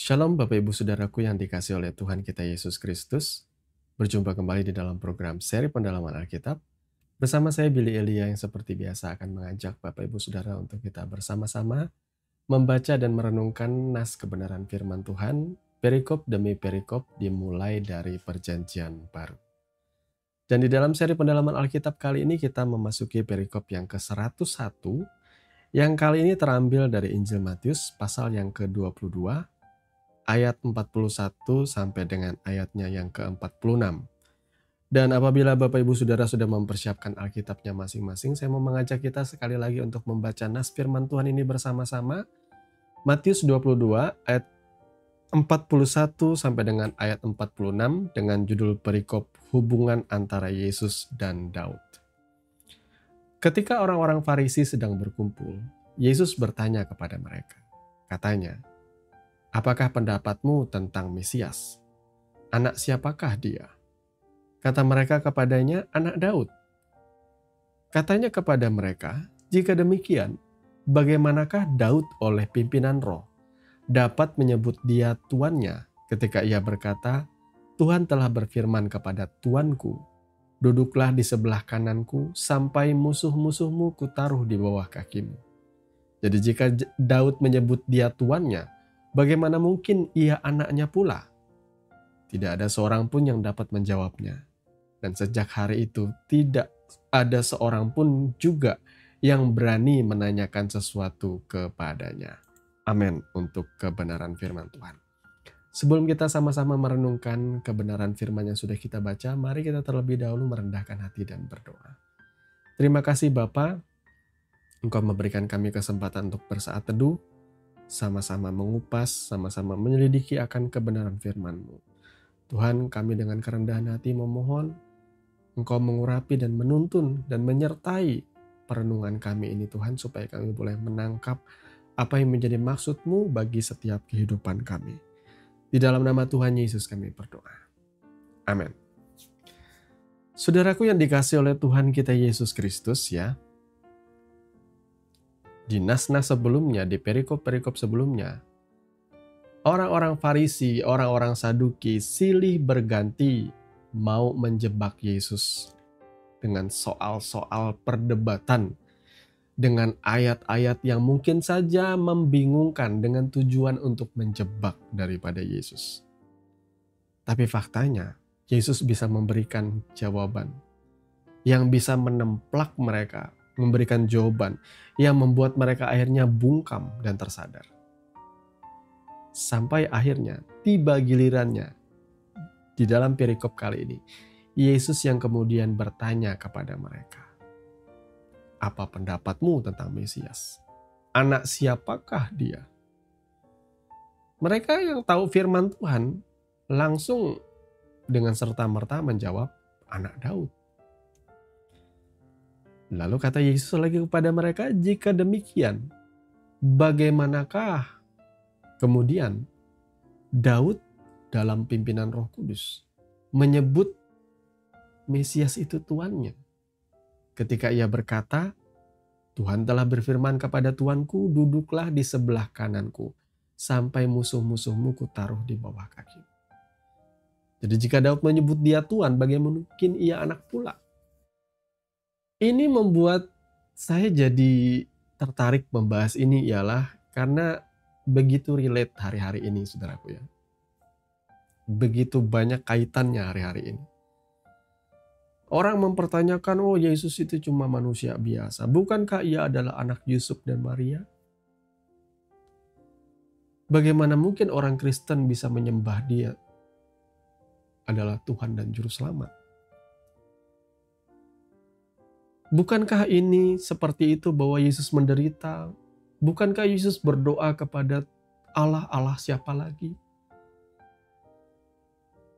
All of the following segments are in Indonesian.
Shalom Bapak Ibu Saudaraku yang dikasih oleh Tuhan kita Yesus Kristus. Berjumpa kembali di dalam program seri pendalaman Alkitab. Bersama saya Billy Elia yang seperti biasa akan mengajak Bapak Ibu Saudara untuk kita bersama-sama membaca dan merenungkan nas kebenaran firman Tuhan, perikop demi perikop dimulai dari perjanjian baru. Dan di dalam seri pendalaman Alkitab kali ini kita memasuki perikop yang ke-101, yang kali ini terambil dari Injil Matius pasal yang ke-22, ayat 41 sampai dengan ayatnya yang ke-46. Dan apabila Bapak Ibu Saudara sudah mempersiapkan Alkitabnya masing-masing, saya mau mengajak kita sekali lagi untuk membaca nas firman Tuhan ini bersama-sama. Matius 22 ayat 41 sampai dengan ayat 46 dengan judul perikop hubungan antara Yesus dan Daud. Ketika orang-orang Farisi sedang berkumpul, Yesus bertanya kepada mereka. Katanya, "Apakah pendapatmu tentang Mesias? Anak siapakah dia?" Kata mereka kepadanya, "Anak Daud." Katanya kepada mereka, "Jika demikian, bagaimanakah Daud oleh pimpinan roh dapat menyebut dia tuannya ketika ia berkata, 'Tuhan telah berfirman kepada Tuanku, duduklah di sebelah kananku sampai musuh-musuhmu kutaruh di bawah kakimu.' Jadi jika Daud menyebut dia tuannya, bagaimana mungkin ia anaknya pula?" Tidak ada seorang pun yang dapat menjawabnya. Dan sejak hari itu tidak ada seorang pun juga yang berani menanyakan sesuatu kepadanya. Amin untuk kebenaran firman Tuhan. Sebelum kita sama-sama merenungkan kebenaran firman yang sudah kita baca, mari kita terlebih dahulu merendahkan hati dan berdoa. Terima kasih Bapa, Engkau memberikan kami kesempatan untuk bersaat teduh, sama-sama mengupas, sama-sama menyelidiki akan kebenaran firman-Mu. Tuhan, kami dengan kerendahan hati memohon Engkau mengurapi dan menuntun dan menyertai perenungan kami ini Tuhan, supaya kami boleh menangkap apa yang menjadi maksud-Mu bagi setiap kehidupan kami. Di dalam nama Tuhan Yesus kami berdoa. Amin. Saudaraku yang dikasih oleh Tuhan kita Yesus Kristus ya, di nas-nas sebelumnya, di perikop-perikop sebelumnya, orang-orang Farisi, orang-orang Saduki silih berganti mau menjebak Yesus dengan soal-soal perdebatan, dengan ayat-ayat yang mungkin saja membingungkan dengan tujuan untuk menjebak daripada Yesus. Tapi faktanya, Yesus bisa memberikan jawaban yang bisa menemplak mereka, memberikan jawaban yang membuat mereka akhirnya bungkam dan tersadar. Sampai akhirnya tiba gilirannya di dalam perikop kali ini, Yesus yang kemudian bertanya kepada mereka, "Apa pendapatmu tentang Mesias? Anak siapakah dia?" Mereka yang tahu firman Tuhan langsung dengan serta-merta menjawab, "Anak Daud." Lalu kata Yesus lagi kepada mereka, "Jika demikian, bagaimanakah kemudian Daud dalam pimpinan Roh Kudus menyebut Mesias itu tuannya? Ketika ia berkata, 'Tuhan telah berfirman kepada Tuanku, duduklah di sebelah kananku, sampai musuh-musuhmu kutaruh di bawah kaki.'" Jadi jika Daud menyebut dia Tuhan, bagaimana mungkin ia anak pula? Ini membuat saya jadi tertarik membahas ini ialah karena begitu relate hari-hari ini saudaraku ya. Begitu banyak kaitannya hari-hari ini. Orang mempertanyakan, oh Yesus itu cuma manusia biasa. Bukankah ia adalah anak Yusuf dan Maria? Bagaimana mungkin orang Kristen bisa menyembah dia adalah Tuhan dan Juru Selamat? Bukankah ini seperti itu bahwa Yesus menderita? Bukankah Yesus berdoa kepada Allah siapa lagi?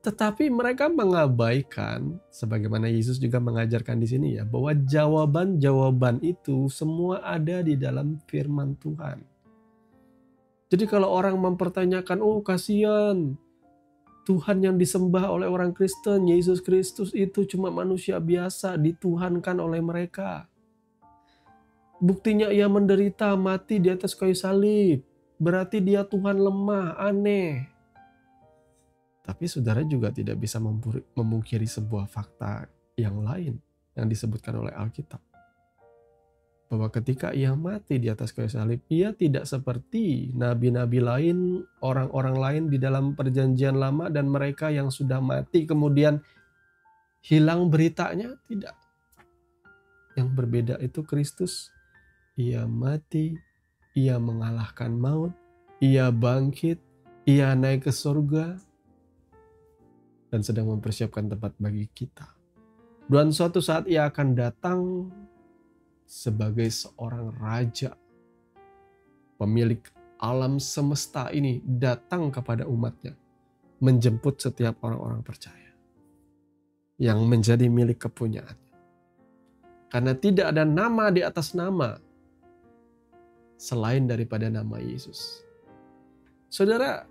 Tetapi mereka mengabaikan, sebagaimana Yesus juga mengajarkan di sini ya, bahwa jawaban-jawaban itu semua ada di dalam firman Tuhan. Jadi kalau orang mempertanyakan, oh kasihan, Tuhan yang disembah oleh orang Kristen, Yesus Kristus itu cuma manusia biasa, dituhankan oleh mereka. Buktinya ia menderita, mati di atas kayu salib. berarti dia Tuhan lemah, aneh. Tapi saudara juga tidak bisa memungkiri sebuah fakta yang lain yang disebutkan oleh Alkitab. Bahwa ketika ia mati di atas kayu salib, ia tidak seperti nabi-nabi lain, orang-orang lain di dalam perjanjian lama dan mereka yang sudah mati kemudian hilang beritanya, tidak. Yang berbeda itu Kristus. Ia mati, ia mengalahkan maut, ia bangkit, ia naik ke surga, dan sedang mempersiapkan tempat bagi kita. Dan suatu saat ia akan datang sebagai seorang raja, pemilik alam semesta ini, datang kepada umatnya, menjemput setiap orang-orang percaya yang menjadi milik kepunyaannya. Karena tidak ada nama di atas nama selain daripada nama Yesus. Saudara,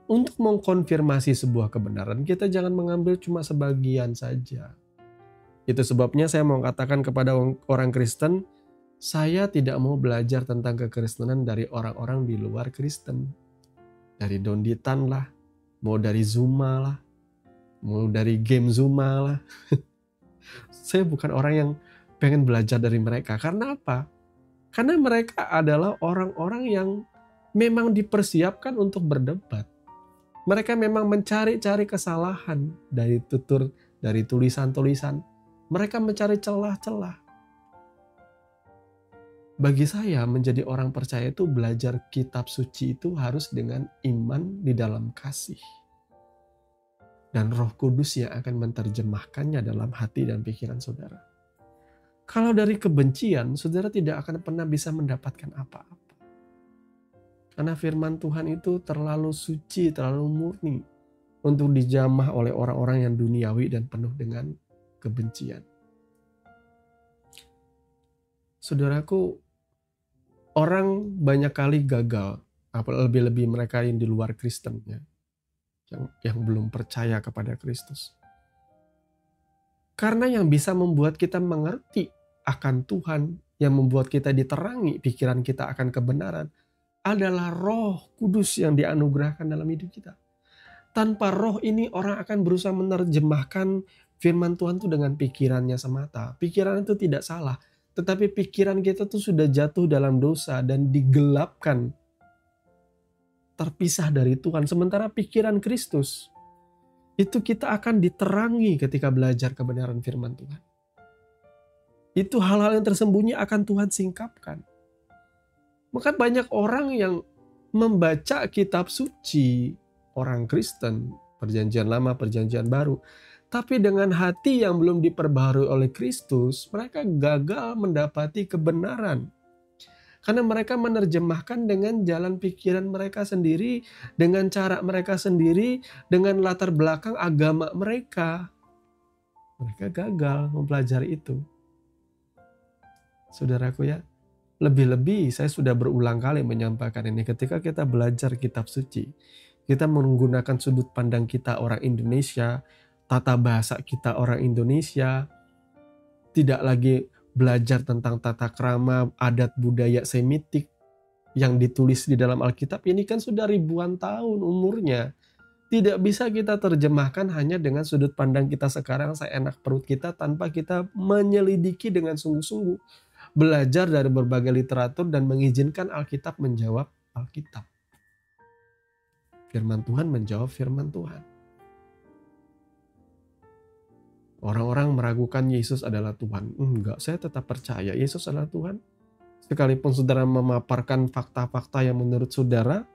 untuk mengkonfirmasi sebuah kebenaran, kita jangan mengambil cuma sebagian saja. Itu sebabnya saya mau katakan kepada orang Kristen, saya tidak mau belajar tentang kekristenan dari orang-orang di luar Kristen. Dari Donditan lah, mau dari Zuma lah, mau dari game Zuma lah. Saya bukan orang yang pengen belajar dari mereka. Karena apa? Karena mereka adalah orang-orang yang memang dipersiapkan untuk berdebat. Mereka memang mencari-cari kesalahan dari tulisan-tulisan. Mereka mencari celah-celah. Bagi saya menjadi orang percaya itu belajar kitab suci itu harus dengan iman di dalam kasih. Dan Roh Kudus yang akan menerjemahkannya dalam hati dan pikiran saudara. Kalau dari kebencian, saudara tidak akan pernah bisa mendapatkan apa-apa. Karena firman Tuhan itu terlalu suci, terlalu murni untuk dijamah oleh orang-orang yang duniawi dan penuh dengan kebencian. Saudaraku, orang banyak kali gagal, lebih-lebih mereka yang di luar Kristen, ya, yang belum percaya kepada Kristus. Karena yang bisa membuat kita mengerti akan Tuhan, yang membuat kita diterangi pikiran kita akan kebenaran, adalah Roh Kudus yang dianugerahkan dalam hidup kita. Tanpa roh ini orang akan berusaha menerjemahkan firman Tuhan itu dengan pikirannya semata. Pikiran itu tidak salah, tetapi pikiran kita tuh sudah jatuh dalam dosa dan digelapkan, terpisah dari Tuhan. Sementara pikiran Kristus, itu kita akan diterangi ketika belajar kebenaran firman Tuhan. Itu hal-hal yang tersembunyi akan Tuhan singkapkan. Maka banyak orang yang membaca kitab suci, orang Kristen, perjanjian lama, perjanjian baru, tapi dengan hati yang belum diperbaharui oleh Kristus, mereka gagal mendapati kebenaran. Karena mereka menerjemahkan dengan jalan pikiran mereka sendiri, dengan cara mereka sendiri, dengan latar belakang agama mereka. Mereka gagal mempelajari itu. Saudaraku ya, lebih-lebih saya sudah berulang kali menyampaikan ini, ketika kita belajar kitab suci, kita menggunakan sudut pandang kita orang Indonesia, tata bahasa kita orang Indonesia, tidak lagi belajar tentang tata krama, adat budaya Semitik yang ditulis di dalam Alkitab. Ini kan sudah ribuan tahun umurnya. Tidak bisa kita terjemahkan hanya dengan sudut pandang kita sekarang, seenak perut kita, tanpa kita menyelidiki dengan sungguh-sungguh. Belajar dari berbagai literatur dan mengizinkan Alkitab menjawab Alkitab. Firman Tuhan menjawab firman Tuhan. Orang-orang meragukan Yesus adalah Tuhan. Enggak, saya tetap percaya Yesus adalah Tuhan. Sekalipun saudara memaparkan fakta-fakta yang menurut saudara,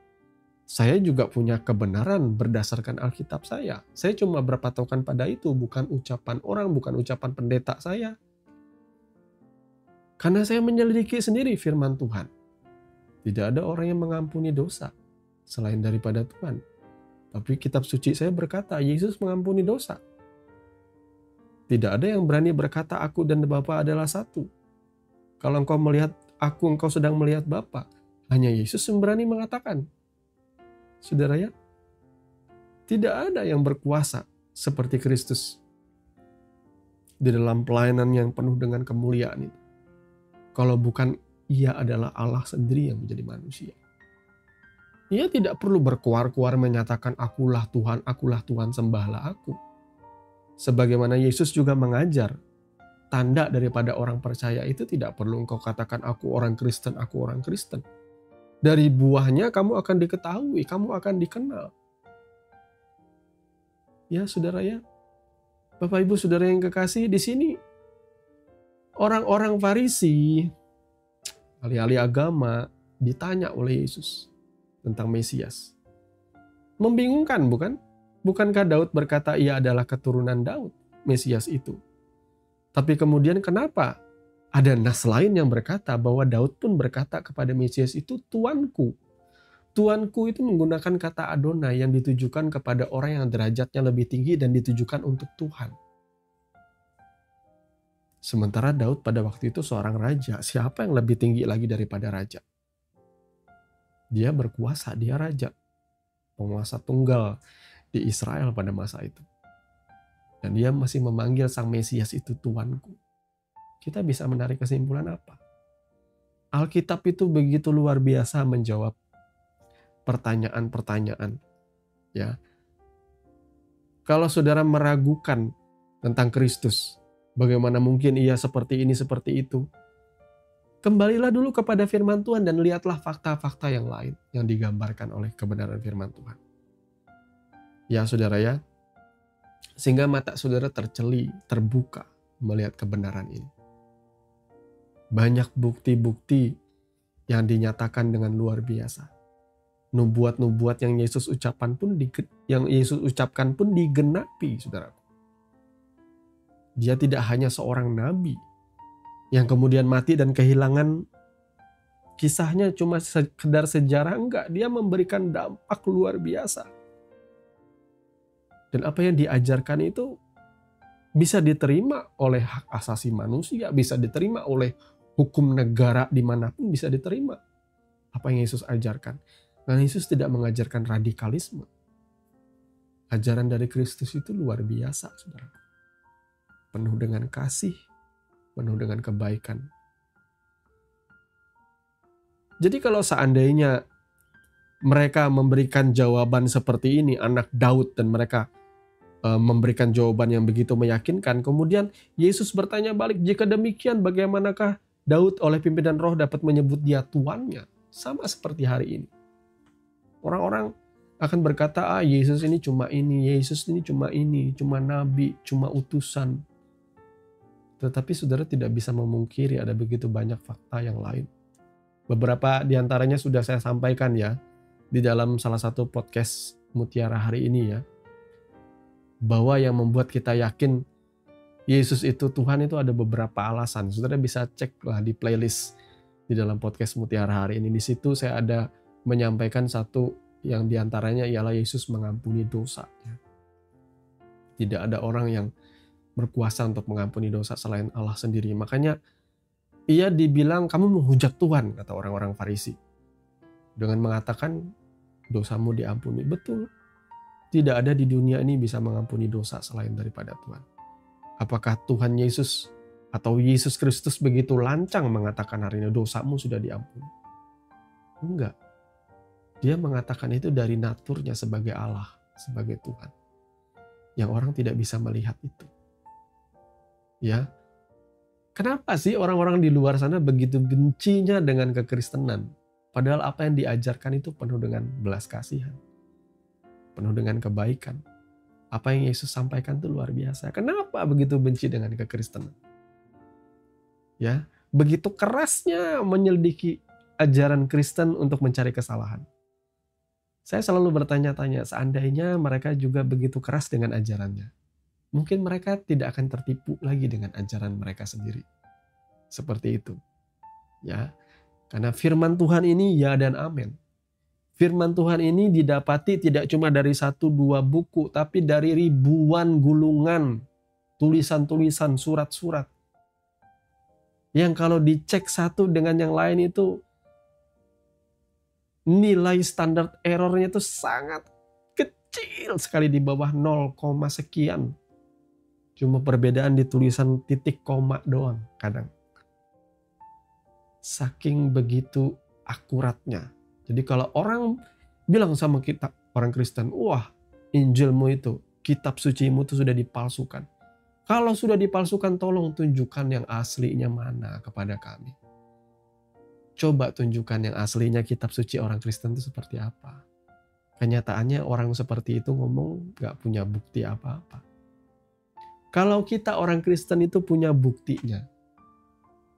saya juga punya kebenaran berdasarkan Alkitab saya. Saya cuma berpatokan pada itu, bukan ucapan orang, bukan ucapan pendeta saya. Karena saya menyelidiki sendiri firman Tuhan. Tidak ada orang yang mengampuni dosa selain daripada Tuhan. Tapi kitab suci saya berkata, Yesus mengampuni dosa. Tidak ada yang berani berkata, aku dan Bapa adalah satu. Kalau engkau melihat aku, engkau sedang melihat Bapa. Hanya Yesus yang berani mengatakan. Saudara ya, tidak ada yang berkuasa seperti Kristus di dalam pelayanan yang penuh dengan kemuliaan itu. Kalau bukan ia adalah Allah sendiri yang menjadi manusia. Ia tidak perlu berkuar-kuar menyatakan akulah Tuhan, sembahlah aku. Sebagaimana Yesus juga mengajar, tanda daripada orang percaya itu tidak perlu engkau katakan aku orang Kristen, aku orang Kristen. Dari buahnya kamu akan diketahui, kamu akan dikenal. Ya saudara ya, Bapak Ibu Saudara yang kekasih, di sini orang-orang Farisi, ahli-ahli agama, ditanya oleh Yesus tentang Mesias. Membingungkan bukan? Bukankah Daud berkata ia adalah keturunan Daud, Mesias itu? Tapi kemudian kenapa ada nas lain yang berkata bahwa Daud pun berkata kepada Mesias itu Tuanku. Tuanku itu menggunakan kata Adonai yang ditujukan kepada orang yang derajatnya lebih tinggi dan ditujukan untuk Tuhan. Sementara Daud pada waktu itu seorang raja. Siapa yang lebih tinggi lagi daripada raja? Dia berkuasa, dia raja. Penguasa tunggal di Israel pada masa itu. Dan dia masih memanggil sang Mesias itu Tuanku. Kita bisa menarik kesimpulan apa? Alkitab itu begitu luar biasa menjawab pertanyaan-pertanyaan. Ya. Kalau saudara meragukan tentang Kristus, bagaimana mungkin ia seperti ini, seperti itu? Kembalilah dulu kepada firman Tuhan dan lihatlah fakta-fakta yang lain yang digambarkan oleh kebenaran firman Tuhan. Ya saudara ya, sehingga mata saudara terceli, terbuka melihat kebenaran ini. Banyak bukti-bukti yang dinyatakan dengan luar biasa. Nubuat-nubuat yang Yesus ucapkan pun digenapi, saudara. Dia tidak hanya seorang nabi yang kemudian mati dan kehilangan kisahnya cuma sekedar sejarah, enggak, dia memberikan dampak luar biasa. Dan apa yang diajarkan itu bisa diterima oleh hak asasi manusia, bisa diterima oleh hukum negara dimanapun bisa diterima. Apa yang Yesus ajarkan. Nah, Yesus tidak mengajarkan radikalisme. Ajaran dari Kristus itu luar biasa, saudara. Penuh dengan kasih, penuh dengan kebaikan. Jadi kalau seandainya mereka memberikan jawaban seperti ini, anak Daud, dan mereka memberikan jawaban yang begitu meyakinkan, kemudian Yesus bertanya balik, jika demikian bagaimanakah Daud oleh pimpinan roh dapat menyebut dia tuannya? Sama seperti hari ini. Orang-orang akan berkata, Yesus ini cuma ini, Yesus ini cuma nabi, cuma utusan. Tetapi saudara tidak bisa memungkiri ada begitu banyak fakta yang lain. Beberapa diantaranya sudah saya sampaikan ya, di dalam salah satu podcast Mutiara hari ini ya. Bahwa yang membuat kita yakin Yesus itu Tuhan itu ada beberapa alasan. Saudara bisa cek lah di playlist di dalam podcast Mutiara hari ini. Di situ saya ada menyampaikan satu yang diantaranya ialah Yesus mengampuni dosa. Tidak ada orang yang berkuasa untuk mengampuni dosa selain Allah sendiri. Makanya ia dibilang kamu menghujat Tuhan, kata orang-orang Farisi. Dengan mengatakan dosamu diampuni. Betul. Tidak ada di dunia ini bisa mengampuni dosa selain daripada Tuhan. Apakah Tuhan Yesus atau Yesus Kristus begitu lancang mengatakan hari ini dosamu sudah diampuni? Enggak. Dia mengatakan itu dari naturnya sebagai Allah, sebagai Tuhan. Yang orang tidak bisa melihat itu. Ya. Kenapa sih orang-orang di luar sana begitu bencinya dengan kekristenan? Padahal apa yang diajarkan itu penuh dengan belas kasihan. Penuh dengan kebaikan. Apa yang Yesus sampaikan itu luar biasa. Kenapa begitu benci dengan kekristenan? Ya, begitu kerasnya menyelidiki ajaran Kristen untuk mencari kesalahan. Saya selalu bertanya-tanya, seandainya mereka juga begitu keras dengan ajarannya, mungkin mereka tidak akan tertipu lagi dengan ajaran mereka sendiri. Seperti itu. Ya. Karena firman Tuhan ini ya dan amin. Firman Tuhan ini didapati tidak cuma dari 1-2 buku, tapi dari ribuan gulungan, tulisan-tulisan, surat-surat. Yang kalau dicek satu dengan yang lain itu nilai standar errornya itu sangat kecil sekali, di bawah 0, sekian. Cuma perbedaan di tulisan titik koma doang kadang. Saking begitu akuratnya. Jadi kalau orang bilang sama kita orang Kristen, wah Injilmu itu, kitab sucimu itu sudah dipalsukan. Kalau sudah dipalsukan, tolong tunjukkan yang aslinya mana kepada kami. Coba tunjukkan yang aslinya kitab suci orang Kristen itu seperti apa. Kenyataannya orang seperti itu ngomong gak punya bukti apa-apa. Kalau kita orang Kristen itu punya buktinya,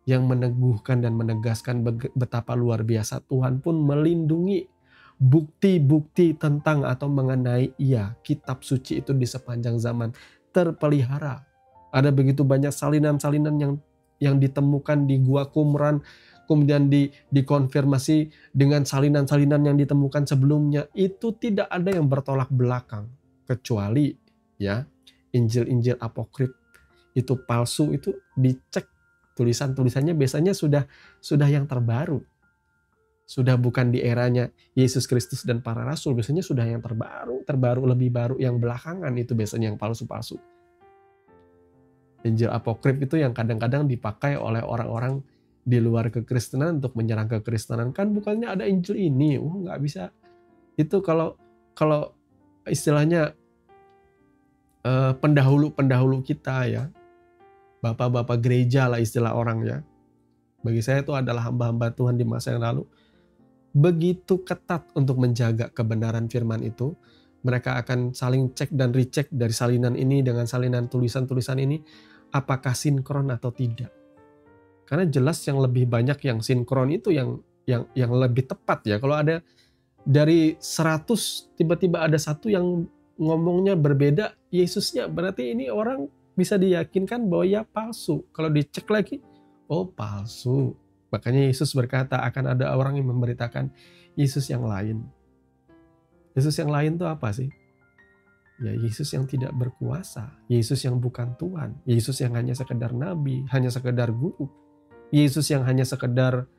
yang meneguhkan dan menegaskan betapa luar biasa Tuhan pun melindungi bukti-bukti tentang atau mengenai kitab suci itu di sepanjang zaman terpelihara. Ada begitu banyak salinan-salinan yang ditemukan di Gua Qumran, kemudian dikonfirmasi dengan salinan-salinan yang ditemukan sebelumnya. Itu tidak ada yang bertolak belakang, kecuali Injil-Injil apokrif itu palsu, itu dicek tulisan-tulisannya biasanya sudah yang terbaru. Sudah bukan di eranya Yesus Kristus dan para rasul, biasanya sudah yang terbaru, lebih baru, yang belakangan itu biasanya yang palsu-palsu. Injil apokrif itu yang kadang-kadang dipakai oleh orang-orang di luar kekristenan untuk menyerang kekristenan. Kan bukannya ada Injil ini, nggak bisa. Itu kalau istilahnya pendahulu-pendahulu kita ya, bapak-bapak gereja lah istilah orangnya. Bagi saya itu adalah hamba-hamba Tuhan di masa yang lalu. Begitu ketat untuk menjaga kebenaran firman itu. Mereka akan saling cek dan recheck dari salinan ini dengan salinan tulisan-tulisan ini. Apakah sinkron atau tidak. Karena jelas yang lebih banyak yang sinkron itu yang lebih tepat ya. Kalau ada dari 100 tiba-tiba ada satu yang ngomongnya berbeda Yesusnya, berarti ini orang bisa diyakinkan bahwa ya palsu. Kalau dicek lagi, oh palsu. Makanya Yesus berkata akan ada orang yang memberitakan Yesus yang lain. Yesus yang lain itu apa sih? Ya Yesus yang tidak berkuasa. Yesus yang bukan Tuhan. Yesus yang hanya sekedar nabi, hanya sekedar guru. Yesus yang hanya sekedar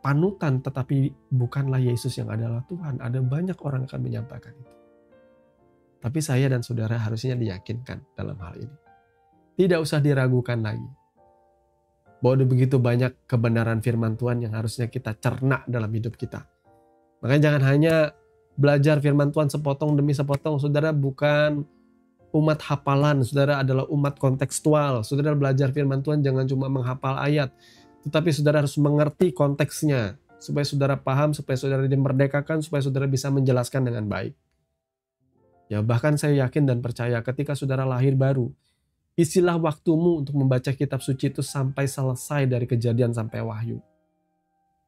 panutan, tetapi bukanlah Yesus yang adalah Tuhan. Ada banyak orang akan menyampaikan itu. Tapi saya dan saudara harusnya diyakinkan dalam hal ini. Tidak usah diragukan lagi. Bahwa ada begitu banyak kebenaran firman Tuhan yang harusnya kita cerna dalam hidup kita. Makanya jangan hanya belajar firman Tuhan sepotong demi sepotong. Saudara bukan umat hafalan, saudara adalah umat kontekstual. Saudara belajar firman Tuhan jangan cuma menghafal ayat. Tetapi saudara harus mengerti konteksnya. Supaya saudara paham, supaya saudara dimerdekakan, supaya saudara bisa menjelaskan dengan baik. Ya bahkan saya yakin dan percaya ketika saudara lahir baru, isilah waktumu untuk membaca kitab suci itu sampai selesai dari Kejadian sampai Wahyu.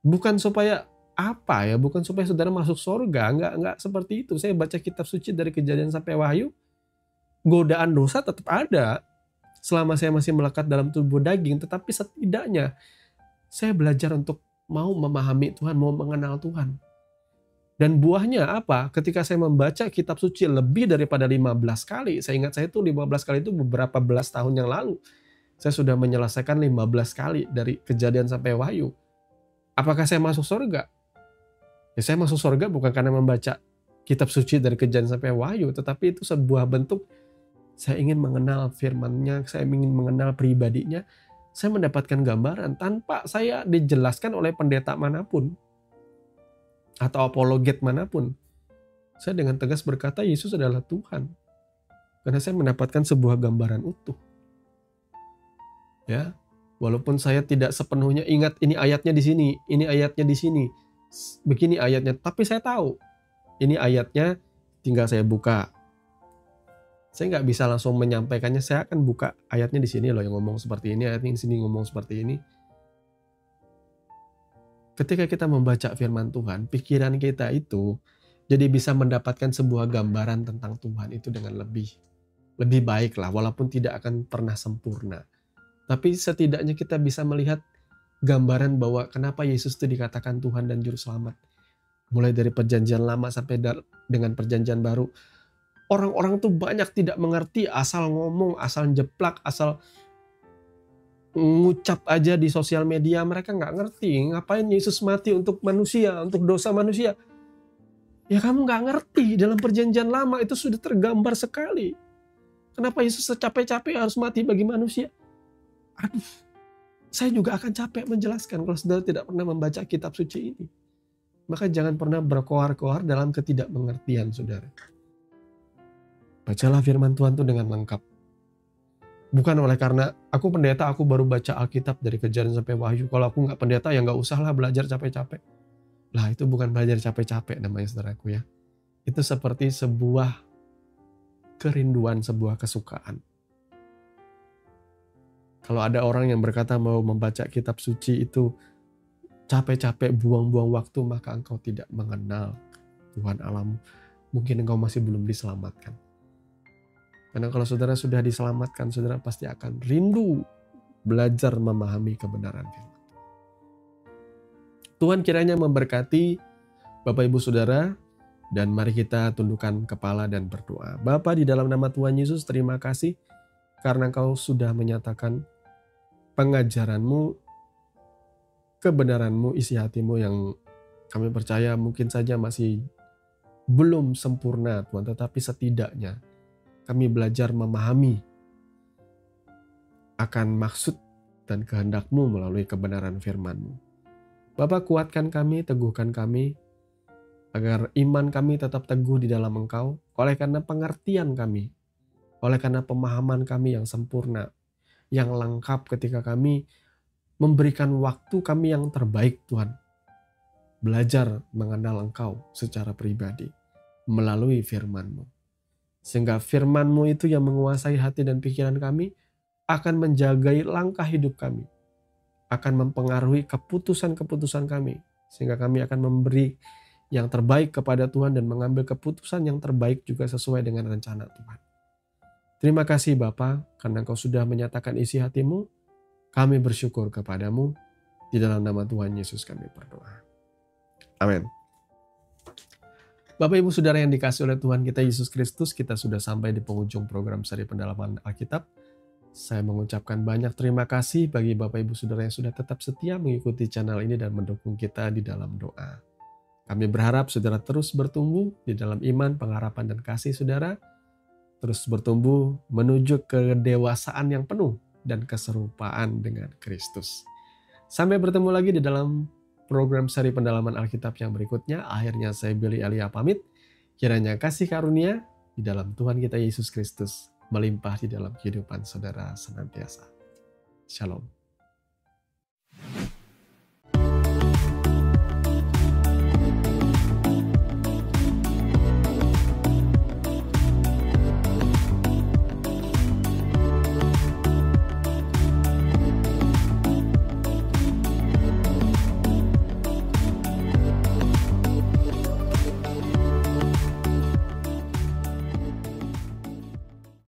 Bukan supaya apa ya, bukan supaya saudara masuk surga, enggak seperti itu. Saya baca kitab suci dari Kejadian sampai Wahyu, godaan dosa tetap ada selama saya masih melekat dalam tubuh daging, tetapi setidaknya saya belajar untuk mau memahami Tuhan, mau mengenal Tuhan. Dan buahnya apa? Ketika saya membaca kitab suci lebih daripada 15 kali. Saya ingat saya itu 15 kali itu beberapa belas tahun yang lalu. Saya sudah menyelesaikan 15 kali dari Kejadian sampai Wahyu. Apakah saya masuk surga? Ya saya masuk surga bukan karena membaca kitab suci dari Kejadian sampai Wahyu. Tetapi itu sebuah bentuk saya ingin mengenal firman-Nya. Saya ingin mengenal pribadinya. Saya mendapatkan gambaran tanpa saya dijelaskan oleh pendeta manapun. Atau apologet manapun. Saya dengan tegas berkata Yesus adalah Tuhan. Karena saya mendapatkan sebuah gambaran utuh. Ya, walaupun saya tidak sepenuhnya ingat ini ayatnya di sini, ini ayatnya di sini. Begini ayatnya, tapi saya tahu. Ini ayatnya tinggal saya buka. Saya nggak bisa langsung menyampaikannya, saya akan buka ayatnya di sini loh yang ngomong seperti ini, ayatnya di sini ngomong seperti ini. Ketika kita membaca firman Tuhan, pikiran kita itu jadi bisa mendapatkan sebuah gambaran tentang Tuhan itu dengan lebih baik lah, walaupun tidak akan pernah sempurna. Tapi setidaknya kita bisa melihat gambaran bahwa kenapa Yesus itu dikatakan Tuhan dan Juru Selamat. Mulai dari perjanjian lama sampai dengan perjanjian baru. Orang-orang tuh banyak tidak mengerti, asal ngomong, asal jeplak, asal ngucap aja di sosial media. Mereka nggak ngerti ngapain Yesus mati untuk manusia, untuk dosa manusia. Ya kamu nggak ngerti, dalam perjanjian lama itu sudah tergambar sekali. Kenapa Yesus secapek-capek harus mati bagi manusia? Aduh, saya juga akan capek menjelaskan kalau saudara tidak pernah membaca kitab suci ini. maka jangan pernah berkoar-koar dalam ketidakmengertian, saudara. Bacalah firman Tuhan itu dengan lengkap. Bukan oleh karena aku pendeta, aku baru baca Alkitab dari Kejadian sampai Wahyu. Kalau aku nggak pendeta, ya nggak usahlah belajar capek-capek. Lah, itu bukan belajar capek-capek namanya, saudaraku ya. Itu seperti sebuah kerinduan, sebuah kesukaan. Kalau ada orang yang berkata mau membaca kitab suci itu capek-capek, buang-buang waktu, maka engkau tidak mengenal Tuhan Allahmu. Mungkin engkau masih belum diselamatkan. Karena kalau saudara sudah diselamatkan, saudara pasti akan rindu belajar memahami kebenaran firman. Tuhan kiranya memberkati Bapak Ibu Saudara, dan mari kita tundukkan kepala dan berdoa. Bapa, di dalam nama Tuhan Yesus, terima kasih karena Engkau sudah menyatakan pengajaran-Mu, kebenaran-Mu, isi hati-Mu yang kami percaya mungkin saja masih belum sempurna, Tuhan, tetapi setidaknya kami belajar memahami akan maksud dan kehendak-Mu melalui kebenaran firman-Mu. Bapa, kuatkan kami, teguhkan kami, agar iman kami tetap teguh di dalam Engkau, oleh karena pengertian kami, oleh karena pemahaman kami yang sempurna, yang lengkap ketika kami memberikan waktu kami yang terbaik, Tuhan. Belajar mengenal Engkau secara pribadi melalui firman-Mu. Sehingga firman-Mu itu yang menguasai hati dan pikiran kami akan menjagai langkah hidup kami, akan mempengaruhi keputusan-keputusan kami, sehingga kami akan memberi yang terbaik kepada Tuhan dan mengambil keputusan yang terbaik juga sesuai dengan rencana Tuhan. Terima kasih Bapa, karena Engkau sudah menyatakan isi hati-Mu. Kami bersyukur kepadamu. Di dalam nama Tuhan Yesus kami berdoa. Amin. Bapak Ibu Saudara yang dikasihi oleh Tuhan kita Yesus Kristus, kita sudah sampai di penghujung program seri pendalaman Alkitab. Saya mengucapkan banyak terima kasih bagi Bapak Ibu Saudara yang sudah tetap setia mengikuti channel ini dan mendukung kita di dalam doa. Kami berharap saudara terus bertumbuh di dalam iman, pengharapan, dan kasih saudara. Terus bertumbuh menuju kedewasaan yang penuh dan keserupaan dengan Kristus. Sampai bertemu lagi di dalam program seri pendalaman Alkitab yang berikutnya. Akhirnya saya Billy Elia pamit. Kiranya kasih karunia di dalam Tuhan kita Yesus Kristus melimpah di dalam kehidupan saudara senantiasa. Shalom.